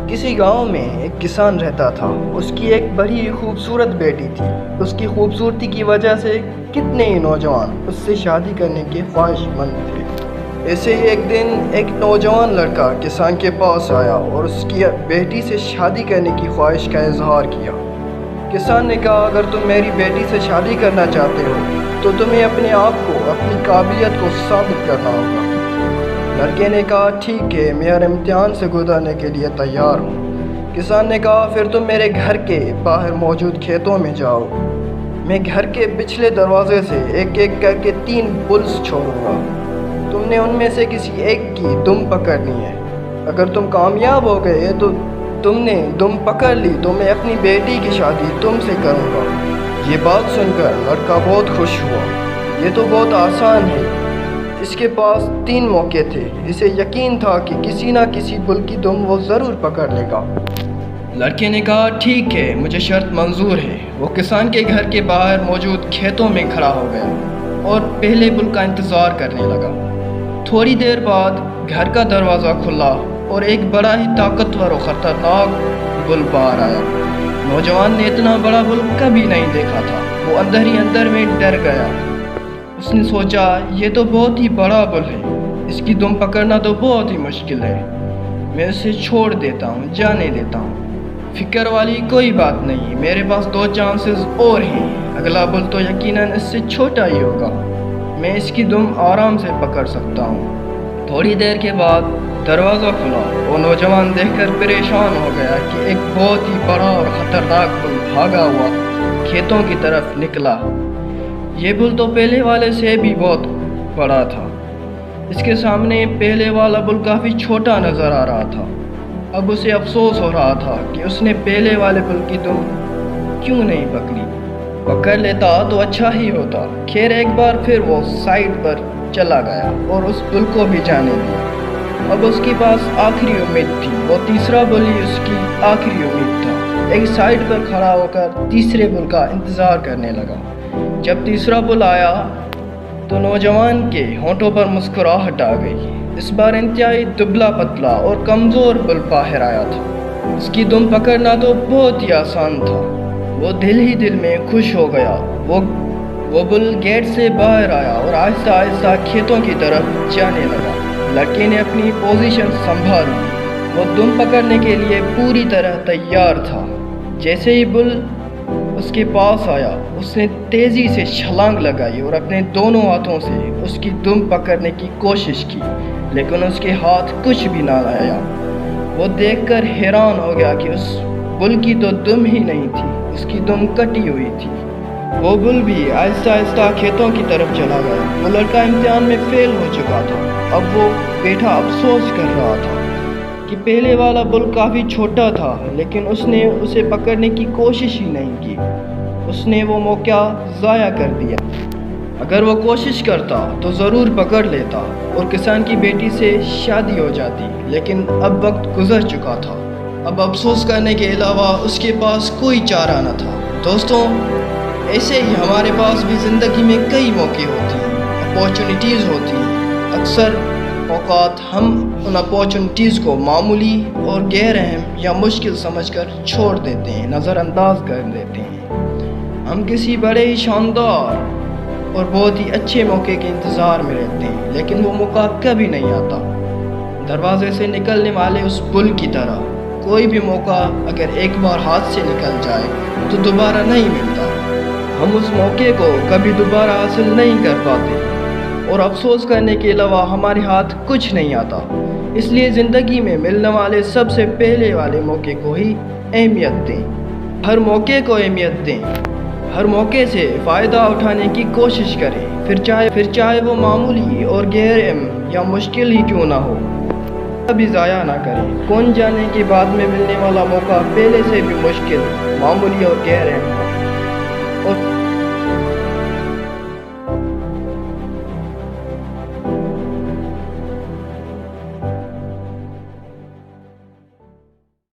کسی گاؤں میں ایک کسان رہتا تھا۔ اس کی ایک بڑی خوبصورت بیٹی تھی۔ اس کی خوبصورتی کی وجہ سے کتنے ہی نوجوان اس سے شادی کرنے کے خواہش مند تھے۔ ایسے ہی ایک دن ایک نوجوان لڑکا کسان کے پاس آیا اور اس کی بیٹی سے شادی کرنے کی خواہش کا اظہار کیا۔ کسان نے کہا، اگر تم میری بیٹی سے شادی کرنا چاہتے ہو تو تمہیں اپنے آپ کو، اپنی قابلیت کو ثابت کرنا ہوگا۔ لڑکے نے کہا، ٹھیک ہے، میں ہر امتحان سے گزرنے کے لیے تیار ہوں۔ کسان نے کہا، پھر تم میرے گھر کے باہر موجود کھیتوں میں جاؤ۔ میں گھر کے پچھلے دروازے سے ایک ایک کر کے 3 بلز چھوڑوں گا۔ تم نے ان میں سے کسی ایک کی دم پکڑنی ہے۔ اگر تم کامیاب ہو گئے تو تم نے دم پکڑ لی تو میں اپنی بیٹی کی شادی تم سے کروں گا۔ یہ بات سن کر لڑکا بہت خوش ہوا۔ یہ تو بہت آسان ہے۔ اس کے پاس 3 موقع تھے۔ اسے یقین تھا کہ کسی نہ کسی بل کی دم وہ ضرور پکڑ لے گا۔ لڑکے نے کہا، ٹھیک ہے، مجھے شرط منظور ہے۔ وہ کسان کے گھر کے باہر موجود کھیتوں میں کھڑا ہو گیا اور پہلے بل کا انتظار کرنے لگا۔ تھوڑی دیر بعد گھر کا دروازہ کھلا اور ایک بڑا ہی طاقتور و خطرناک بل باہر آیا۔ نوجوان نے اتنا بڑا بل کبھی نہیں دیکھا تھا۔ وہ اندر ہی اندر میں ڈر گیا۔ اس نے سوچا، یہ تو بہت ہی بڑا بل ہے، اس کی دم پکڑنا تو بہت ہی مشکل ہے۔ میں اسے چھوڑ دیتا ہوں، جانے دیتا ہوں۔ فکر والی کوئی بات نہیں، میرے پاس 2 چانسز اور ہیں۔ اگلا بل تو یقیناً اس سے چھوٹا ہی ہوگا، میں اس کی دم آرام سے پکڑ سکتا ہوں۔ تھوڑی دیر کے بعد دروازہ کھلا اور نوجوان دیکھ کر پریشان ہو گیا کہ ایک بہت ہی بڑا اور خطرناک بل بھاگا ہوا کھیتوں کی طرف نکلا۔ یہ بل تو پہلے والے سے بھی بہت بڑا تھا۔ اس کے سامنے پہلے والا بل کافی چھوٹا نظر آ رہا تھا۔ اب اسے افسوس ہو رہا تھا کہ اس نے پہلے والے بل کی دم کیوں نہیں پکڑی۔ پکڑ لیتا تو اچھا ہی ہوتا۔ خیر، ایک بار پھر وہ سائڈ پر چلا گیا اور اس بل کو بھی جانے دیا۔ اب اس کے پاس آخری امید تھی۔ وہ تیسرا بل ہی اس کی آخری امید تھا۔ ایک سائڈ پر کھڑا ہو کر تیسرے بل کا انتظار کرنے لگا۔ جب تیسرا بل آیا تو نوجوان کے ہونٹوں پر مسکراہٹ آ گئی۔ اس بار انتہائی دبلا پتلا اور کمزور بل باہر آیا تھا۔ اس کی دم پکڑنا تو بہت ہی آسان تھا۔ وہ دل ہی دل میں خوش ہو گیا۔ وہ بل گیٹ سے باہر آیا اور آہستہ آہستہ کھیتوں کی طرف جانے لگا۔ لڑکے نے اپنی پوزیشن سنبھال لی۔ وہ دم پکڑنے کے لیے پوری طرح تیار تھا۔ جیسے ہی بل اس کے پاس آیا، اس نے تیزی سے چھلانگ لگائی اور اپنے دونوں ہاتھوں سے اس کی دم پکڑنے کی کوشش کی، لیکن اس کے ہاتھ کچھ بھی نہ آیا۔ وہ دیکھ کر حیران ہو گیا کہ اس بل کی تو دم ہی نہیں تھی، اس کی دم کٹی ہوئی تھی۔ وہ بل بھی آہستہ آہستہ کھیتوں کی طرف چلا گیا۔ وہ لڑکا امتحان میں فیل ہو چکا تھا۔ اب وہ بیٹھا افسوس کر رہا تھا کہ پہلے والا بل کافی چھوٹا تھا، لیکن اس نے اسے پکڑنے کی کوشش ہی نہیں کی۔ اس نے وہ موقع ضائع کر دیا۔ اگر وہ کوشش کرتا تو ضرور پکڑ لیتا اور کسان کی بیٹی سے شادی ہو جاتی، لیکن اب وقت گزر چکا تھا۔ اب افسوس کرنے کے علاوہ اس کے پاس کوئی چارہ نہ تھا۔ دوستوں، ایسے ہی ہمارے پاس بھی زندگی میں کئی موقع ہوتے ہیں، اپارچونیٹیز ہوتی ہیں۔ اکثر اوقات ہم ان اپارچونیٹیز کو معمولی اور غیر اہم یا مشکل سمجھ کر چھوڑ دیتے ہیں، نظر انداز کر دیتے ہیں۔ ہم کسی بڑے ہی شاندار اور بہت ہی اچھے موقع کے انتظار میں رہتے ہیں، لیکن وہ موقع کبھی نہیں آتا۔ دروازے سے نکلنے والے اس بل کی طرح کوئی بھی موقع اگر ایک بار ہاتھ سے نکل جائے تو دوبارہ نہیں ملتا۔ ہم اس موقع کو کبھی دوبارہ حاصل نہیں کر پاتے اور افسوس کرنے کے علاوہ ہمارے ہاتھ کچھ نہیں آتا۔ اس لیے زندگی میں ملنے والے سب سے پہلے والے موقع کو ہی اہمیت دیں۔ ہر موقع کو اہمیت دیں۔ ہر موقع سے فائدہ اٹھانے کی کوشش کریں، پھر چاہے وہ معمولی اور غیر اہم یا مشکل ہی کیوں نہ ہو، کبھی ضائع نہ کریں۔ کون جانے کہ بعد میں ملنے والا موقع پہلے سے بھی مشکل، معمولی اور غیر اہم ہو۔ اور